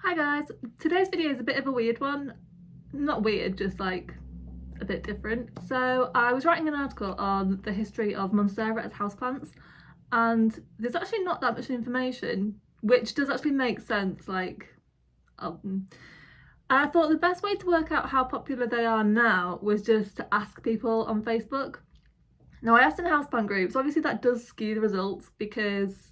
Hi guys, today's video is a bit of a weird one. Not weird, just like a bit different. So I was writing an article on the history of Monstera as houseplants, and there's actually not that much information, which does actually make sense. I thought the best way to work out how popular they are now was just to ask people on Facebook. Now I asked in houseplant groups, obviously that does skew the results because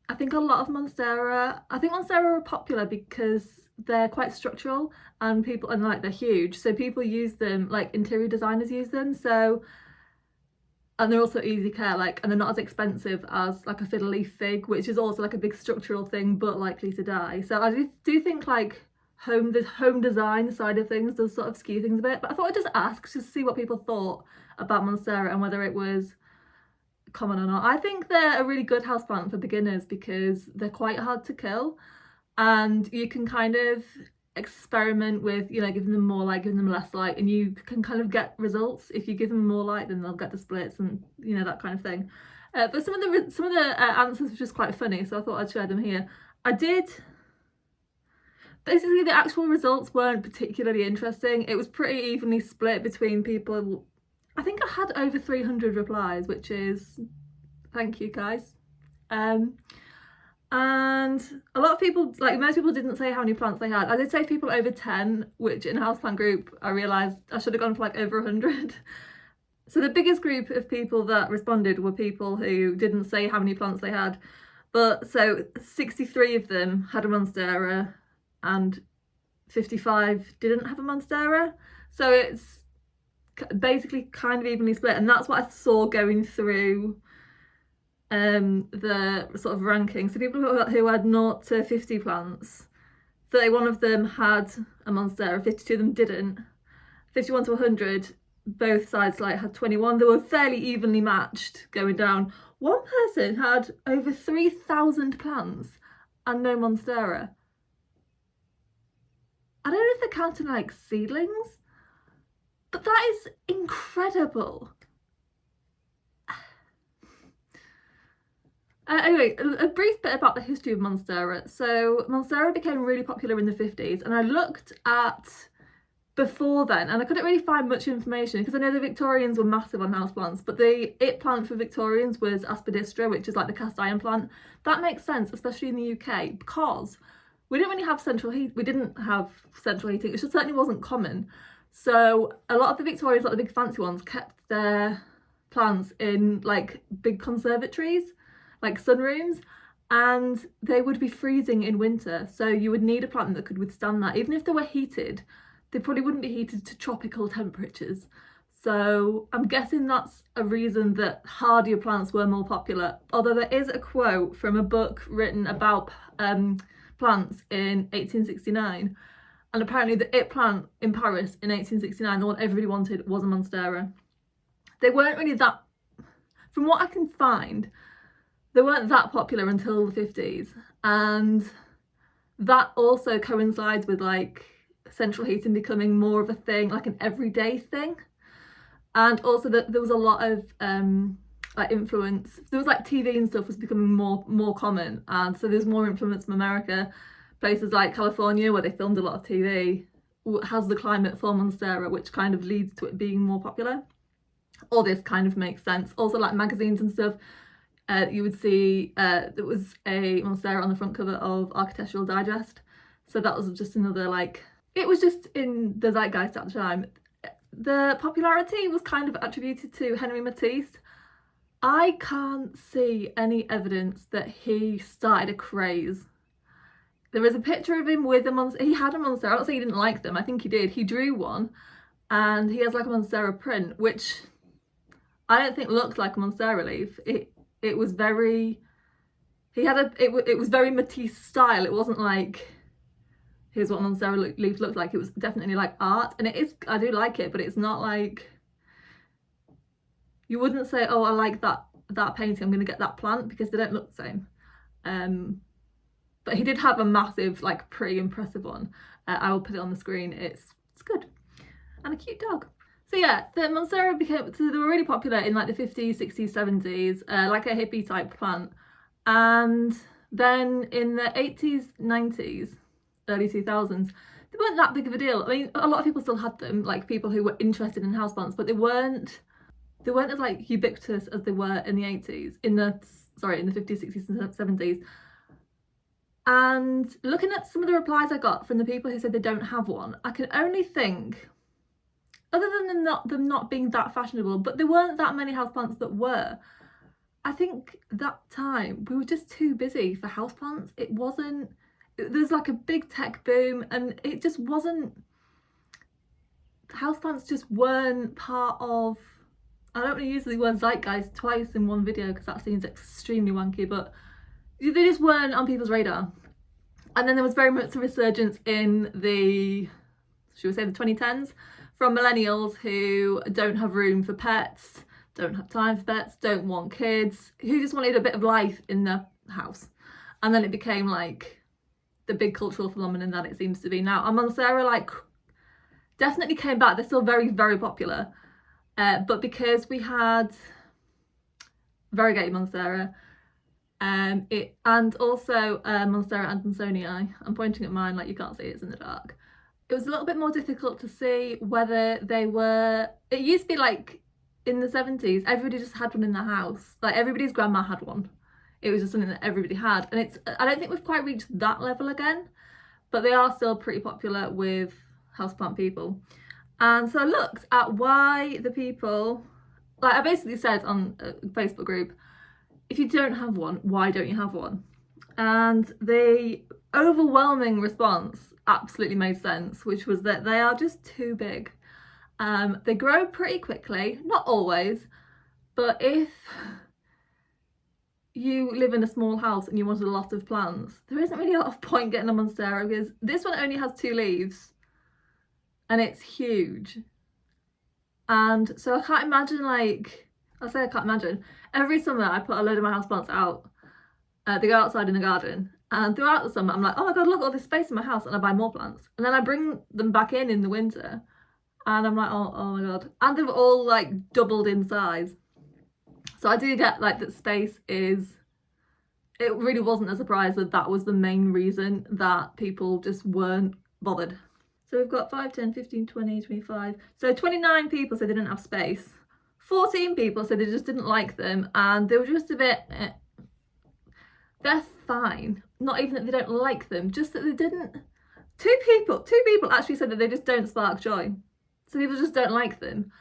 I think a lot of Monstera are popular because they're quite structural and they're huge. So people use them, like interior designers use them. And they're also easy care, and they're not as expensive as like a fiddle leaf fig, which is also like a big structural thing, but likely to die. So I do think like the home design side of things does sort of skew things a bit. But I thought I'd just ask, just to see what people thought about Monstera and whether it was common or not. I think they're a really good houseplant for beginners because they're quite hard to kill, and you can kind of experiment with, giving them more light, giving them less light, and you can kind of get results. If you give them more light, then they'll get the splits and that kind of thing. But some of the answers were just quite funny, so I thought I'd share them here. Basically, the actual results weren't particularly interesting. It was pretty evenly split between people. I think I had over 300 replies, which is, thank you guys. And a lot of people, like most people, didn't say how many plants they had. I did say people over 10, which in a houseplant group, I realised I should have gone for like over 100. So the biggest group of people that responded were people who didn't say how many plants they had. But so 63 of them had a Monstera and 55 didn't have a Monstera. So it's basically kind of evenly split, and that's what I saw going through the sort of ranking. So people who had 0 to 50 plants, 31 of them had a Monstera, 52 of them didn't. 51 to 100, both sides had 21. They were fairly evenly matched going down. One person had over 3,000 plants and no Monstera. I don't know if they're counting like seedlings, but that is incredible. Anyway, a brief bit about the history of Monstera. So Monstera became really popular in the 50s, and I looked at before then, and I couldn't really find much information because I know the Victorians were massive on houseplants, but the it plant for Victorians was Aspidistra, which is like the cast iron plant. That makes sense, especially in the UK, because we didn't really have central heat. We didn't have central heating. It certainly wasn't common. So a lot of the Victorians, like the big fancy ones, kept their plants in like big conservatories, like sunrooms, and they would be freezing in winter. So you would need a plant that could withstand that. Even if they were heated, they probably wouldn't be heated to tropical temperatures. So I'm guessing that's a reason that hardier plants were more popular. Although there is a quote from a book written about plants in 1869. And apparently the it plant in Paris in 1869, the one everybody wanted, was a Monstera. They weren't really that, from what I can find, they weren't that popular until the 50s. And that also coincides with like central heating becoming more of a thing, like an everyday thing. And also that there was a lot of like influence. There was like TV and stuff was becoming more common. And so there's more influence from America. Places like California, where they filmed a lot of TV, has the climate for Monstera, which kind of leads to it being more popular. All this kind of makes sense. Also, like magazines and stuff, you would see there was a Monstera on the front cover of Architectural Digest. So that was just another it was just in the zeitgeist at the time. The popularity was kind of attributed to Henry Matisse. I can't see any evidence that he started a craze. There is a picture of him with a Monstera. He had a Monstera. I don't say he didn't like them. I think he did. He drew one, and he has like a Monstera print, which I don't think looked like a Monstera leaf. It was very. It was very Matisse style. It wasn't like, here's what a Monstera leaf looks like. It was definitely like art, and it is. I do like it, but it's not like. You wouldn't say, oh, I like that painting, I'm going to get that plant, because they don't look the same. But he did have a massive, pretty impressive one. I will put it on the screen. It's good. And a cute dog. So yeah, the Monstera they were really popular in like the 50s, 60s, 70s, like a hippie type plant. And then in the 80s, 90s, early 2000s, they weren't that big of a deal. I mean, a lot of people still had them, like people who were interested in houseplants, but they weren't as like ubiquitous as they were in the 80s, in the 50s, 60s and 70s. And looking at some of the replies I got from the people who said they don't have one, I can only think, other than them not being that fashionable, but there weren't that many houseplants that were. I think that time we were just too busy for houseplants. There's like a big tech boom, and it just wasn't, houseplants just weren't part of, I don't want to use the word zeitgeist twice in one video because that seems extremely wanky, but they just weren't on people's radar. And then there was very much a resurgence in the 2010s from millennials who don't have room for pets, don't have time for pets, don't want kids, who just wanted a bit of life in their house. And then it became like the big cultural phenomenon that it seems to be now. And Monstera like definitely came back. They're still very, very popular. But because we had variegated Monstera, and also Monstera Andersonii, I'm pointing at mine like you can't see, it's in the dark. It was a little bit more difficult to see whether they were, it used to be like in the 70s, everybody just had one in their house. Like everybody's grandma had one. It was just something that everybody had. And I don't think we've quite reached that level again, but they are still pretty popular with houseplant people. And so I looked at why the people, like I basically said on a Facebook group, if you don't have one, why don't you have one? And the overwhelming response absolutely made sense, which was that they are just too big. They grow pretty quickly, not always, but if you live in a small house and you wanted a lot of plants, there isn't really a lot of point getting a Monstera because this one only has 2 leaves and it's huge. And so I can't imagine, every summer I put a load of my houseplants out. They go outside in the garden, and throughout the summer I'm like, oh my god, look at all this space in my house, and I buy more plants. And then I bring them back in the winter, and I'm like, oh my god. And they've all like doubled in size. So I do get like that space is, it really wasn't a surprise that was the main reason that people just weren't bothered. So we've got 5, 10, 15, 20, 25. So 29 people said they didn't have space. 14 people said they just didn't like them, and they were just a bit, they're fine. Not even that they don't like them, just that they didn't. Two people actually said that they just don't spark joy. So people just don't like them.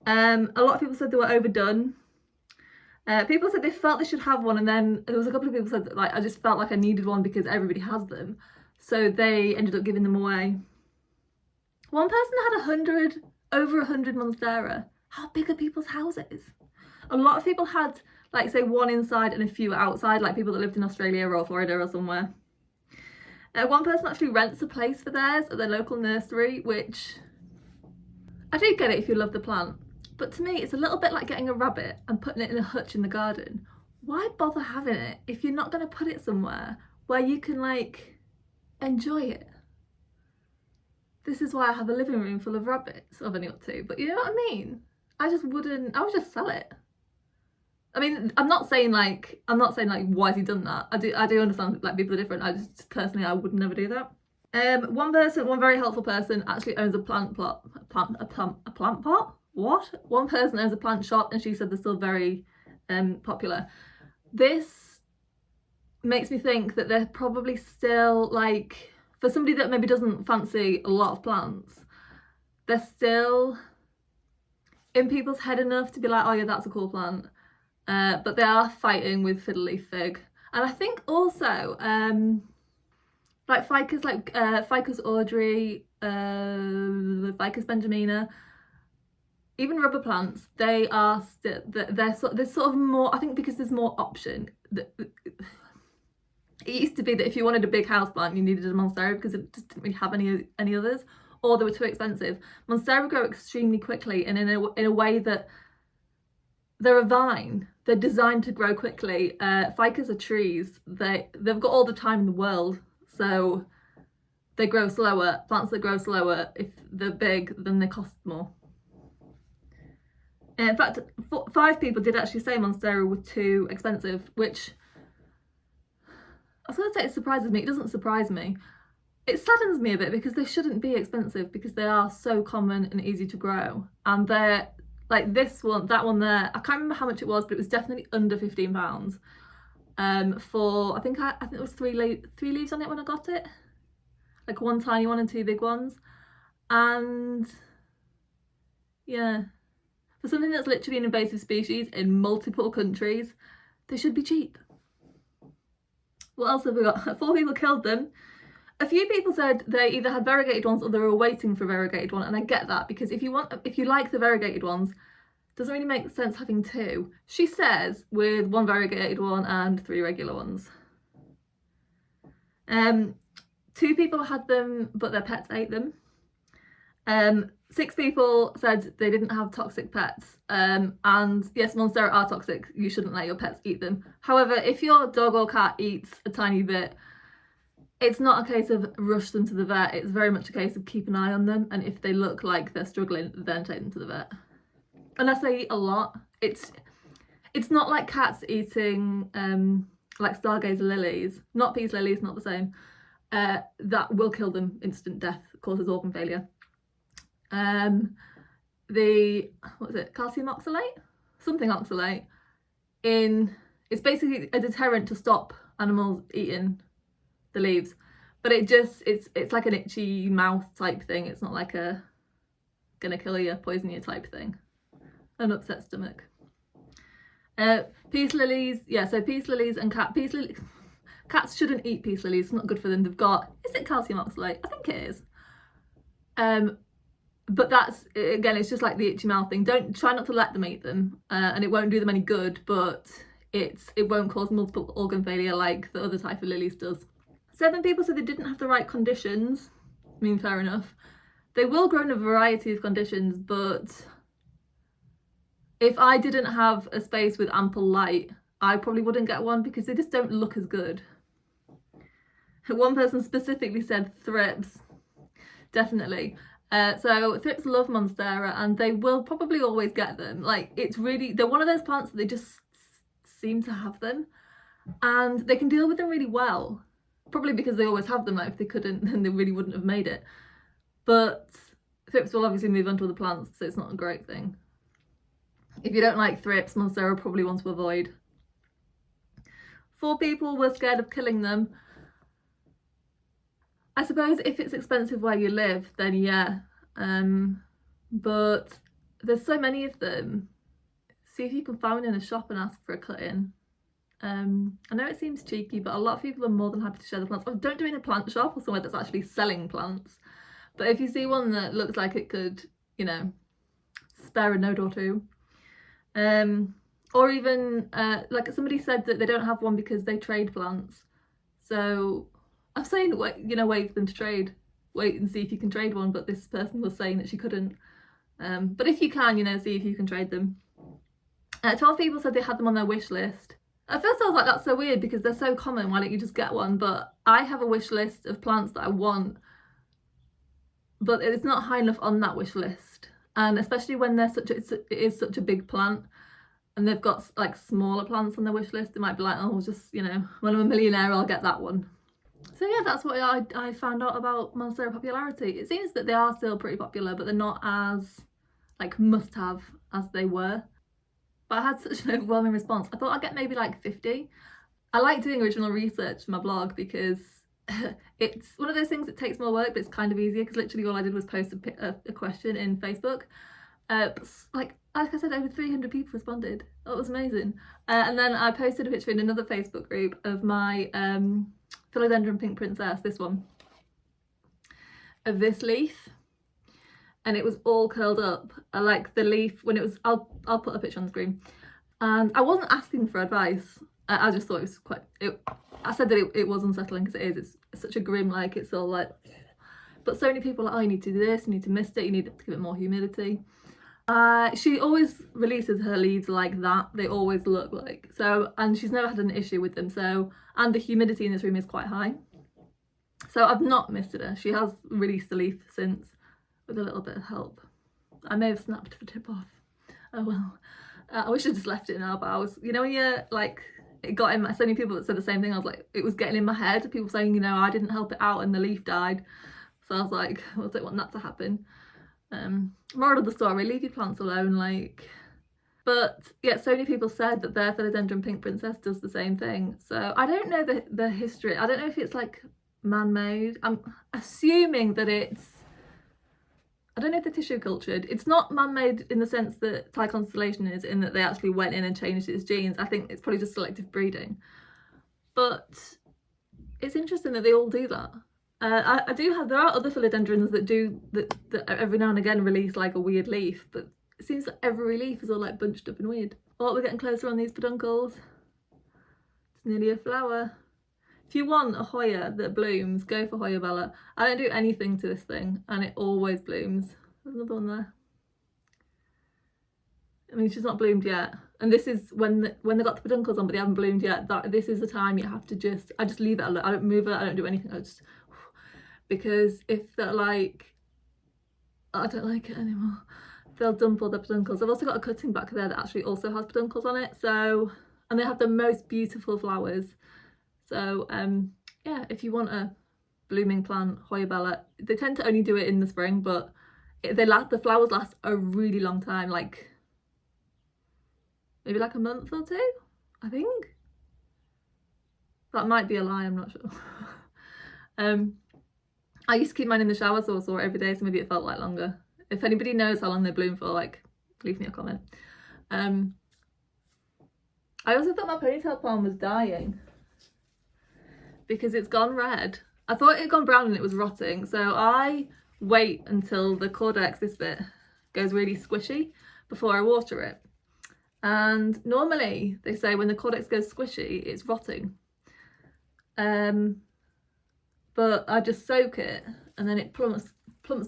A lot of people said they were overdone. People said they felt they should have one, and then there was a couple of people said that, like, I just felt like I needed one because everybody has them. So they ended up giving them away. One person had over 100 Monstera. How big are people's houses? A lot of people had, like, say, one inside and a few outside, like people that lived in Australia or Florida or somewhere. One person actually rents a place for theirs at their local nursery, which I do get it if you love the plant. But to me, it's a little bit like getting a rabbit and putting it in a hutch in the garden. Why bother having it if you're not going to put it somewhere where you can, like, enjoy it? This is why I have a living room full of rabbits. I've only got 2, but you know what I mean? I would just sell it. I mean, I'm not saying like, why has he done that? I do understand, like, people are different. I just, personally, I would never do that. One very helpful person actually owns a plant pot. What? One person owns a plant shop, and she said they're still very popular. This makes me think that they're probably still, like, for somebody that maybe doesn't fancy a lot of plants, they're still in people's head enough to be like, oh yeah, that's a cool plant. But they are fighting with fiddle leaf fig. And I think also, like Ficus, Ficus Audrey, Ficus Benjamina, even rubber plants, they are still, there's sort of more, I think because there's more option. It used to be that if you wanted a big house plant, you needed a Monstera because it just didn't really have any others, or they were too expensive. Monstera grow extremely quickly, and in a way that they're a vine. They're designed to grow quickly. Ficus are trees. They've got all the time in the world, so they grow slower. Plants that grow slower, if they're big, then they cost more. In fact, 5 people did actually say Monstera were too expensive, which I was going to say it surprises me. It doesn't surprise me. it saddens me a bit because they shouldn't be expensive because they are so common and easy to grow. And they're like this one, that one there, I can't remember how much it was, but it was definitely under £15. For I think it was three leaves on it when I got it, like one tiny one and two big ones. And yeah, for something that's literally an invasive species in multiple countries, they should be cheap. What else have we got? 4 people killed them. A few people said they either had variegated ones or they were waiting for a variegated one, and I get that, because if you like the variegated ones, it doesn't really make sense having 2. She says with 1 variegated one and 3 regular ones. 2 people had them, but their pets ate them. 6 people said they didn't have toxic pets. And yes, Monstera are toxic. You shouldn't let your pets eat them. However, if your dog or cat eats a tiny bit, it's not a case of rush them to the vet. It's very much a case of keep an eye on them, and if they look like they're struggling, then take them to the vet. Unless they eat a lot. It's not like cats eating like stargazer lilies, not peace lilies, not the same. That will kill them, instant death, causes organ failure. The what is it, calcium oxalate, something oxalate, it's basically a deterrent to stop animals eating the leaves, but it's like an itchy mouth type thing. It's not like a gonna kill you, poison you type thing. An upset stomach. Peace lilies, yeah, so peace lilies and cats shouldn't eat peace lilies. It's not good for them. They've got, is it calcium oxalate? I think it is. But that's, again, it's just like the itchy mouth thing. Try not to let them eat them, and it won't do them any good, but it won't cause multiple organ failure like the other type of lilies does. 7 people said they didn't have the right conditions. I mean, fair enough. They will grow in a variety of conditions, but if I didn't have a space with ample light, I probably wouldn't get one because they just don't look as good. One person specifically said thrips. Definitely. So thrips love Monstera, and they will probably always get them. Like, they're one of those plants that they just seem to have them, and they can deal with them really well. Probably because they always have them. Like, if they couldn't, then they really wouldn't have made it. But thrips will obviously move on to other plants, so it's not a great thing. If you don't like thrips, Monstera probably want to avoid. 4 people were scared of killing them. I suppose if it's expensive where you live, then yeah. But there's so many of them. See if you can find one in a shop and ask for a cut-in. I know it seems cheeky, but a lot of people are more than happy to share the plants. Well, don't do it in a plant shop or somewhere that's actually selling plants. But if you see one that looks like it could, you know, spare a node or 2. Or even, like somebody said that they don't have one because they trade plants. So I'm saying, you know, wait for them to trade. Wait and see if you can trade one, but this person was saying that she couldn't. But if you can, you know, see if you can trade them. 12 people said they had them on their wish list. At first I was like, that's so weird because they're so common, why don't you just get one? But I have a wish list of plants that I want, but it's not high enough on that wish list. And especially when it is such a big plant, and they've got like smaller plants on their wish list, it might be like, oh, just, you know, when I'm a millionaire, I'll get that one. So yeah, that's what I found out about Monstera popularity. It seems that they are still pretty popular, but they're not as like must-have as they were. But I had such an overwhelming response. I thought I'd get maybe like 50. I like doing original research for my blog because it's one of those things that takes more work, but it's kind of easier because literally all I did was post a question in Facebook. But like I said, over 300 people responded. That was amazing. And then I posted a picture in another Facebook group of my philodendron pink princess, this one, of this leaf. And it was all curled up. I like the leaf when it was, I'll put a picture on the screen. And I wasn't asking for advice. I just thought it was I said that it was unsettling because it is. It's such a grim, like, it's all like, but so many people are like, oh, you need to do this, you need to mist it, you need to give it more humidity. She always releases her leaves like that. They always look like, so, and she's never had an issue with them. So, and the humidity in this room is quite high. So I've not misted her. She has released a leaf since, with a little bit of help. I may have snapped the tip off. Oh well. I wish I just left it now, but I was, you know, when you're like it got in my, so many people that said the same thing. I was like, it was getting in my head. People saying, you know, I didn't help it out and the leaf died. So I was like, I don't want that to happen. Moral of the story, leave your plants alone, like. But yeah, so many people said that their philodendron pink princess does the same thing. So I don't know the history. I don't know if it's like man-made. I'm assuming that it's, I don't know if they're tissue cultured. It's not man-made in the sense that Thai constellation is, in that they actually went in and changed its genes. I think it's probably just selective breeding. But it's interesting that they all do that. I do have, there are other philodendrons that do that every now and again release like a weird leaf, but it seems that every leaf is all like bunched up and weird. Oh, we're getting closer on these peduncles. It's nearly a flower. If you want a Hoya that blooms, go for Hoya Bella. I don't do anything to this thing and it always blooms. There's another one there. I mean, she's not bloomed yet. And this is when they got the peduncles on, but they haven't bloomed yet. This is the time you have to I just leave it alone. I don't move it, I don't do anything. I just, because if they're like, I don't like it anymore, they'll dump all the peduncles. I've also got a cutting back there that actually also has peduncles on it. So, and they have the most beautiful flowers. So yeah, if you want a blooming plant, Hoya Bella, they tend to only do it in the spring, but the flowers last a really long time, like maybe like a month or two, I think. That might be a lie, I'm not sure. I used to keep mine in the shower, so I saw it every day, so maybe it felt like longer. If anybody knows how long they bloom for, like, leave me a comment. I also thought my Ponytail Palm was dying because it's gone red. I thought it had gone brown and it was rotting, so I wait until the cortex, this bit, goes really squishy before I water it. And normally they say when the cortex goes squishy, it's rotting. But I just soak it and then it plumps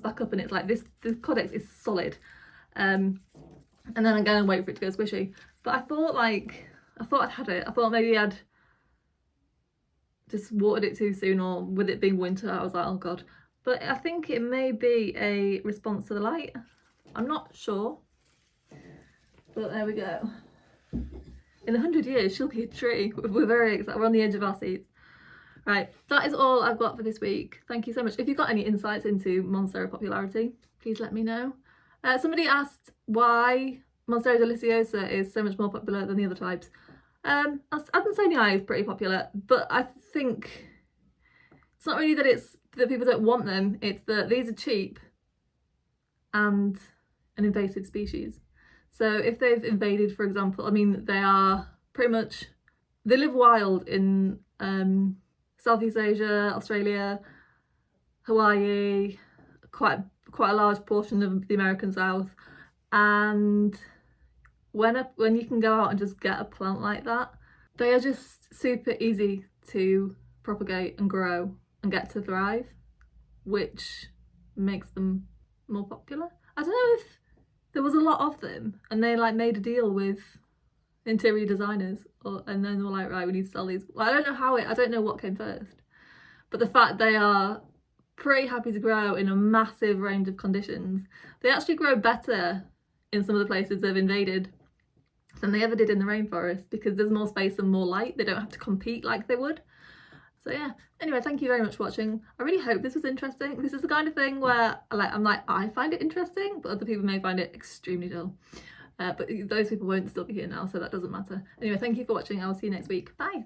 back up and it's like this, the cortex is solid. And then I go and wait for it to go squishy. But I thought I'd had it. I thought maybe I'd just watered it too soon, or with it being winter, I was like, oh God. But I think it may be a response to the light. I'm not sure. But there we go. In 100 years, she'll be a tree. We're very excited. We're on the edge of our seats. Right, that is all I've got for this week. Thank you so much. If you've got any insights into Monstera popularity, please let me know. Somebody asked why Monstera deliciosa is so much more popular than the other types. Adansonii is pretty popular, but I think it's not really that people don't want them, it's that these are cheap and an invasive species. So if they've invaded, for example, I mean, they are pretty much, they live wild in Southeast Asia, Australia, Hawaii, quite a large portion of the American South. And when you can go out and just get a plant like that, they are just super easy to propagate and grow and get to thrive, which makes them more popular. I don't know if there was a lot of them and they like made a deal with interior designers, and then they were like, right, we need to sell these. Well, I don't know what came first, but the fact they are pretty happy to grow in a massive range of conditions. They actually grow better in some of the places they've invaded than they ever did in the rainforest, because there's more space and more light. They don't have to compete like they would. So yeah, anyway, thank you very much for watching. I really hope this was interesting. This is the kind of thing where I find it interesting, but other people may find it extremely dull. But those people won't still be here now, so that doesn't matter. Anyway, thank you for watching. I'll see you next week. Bye.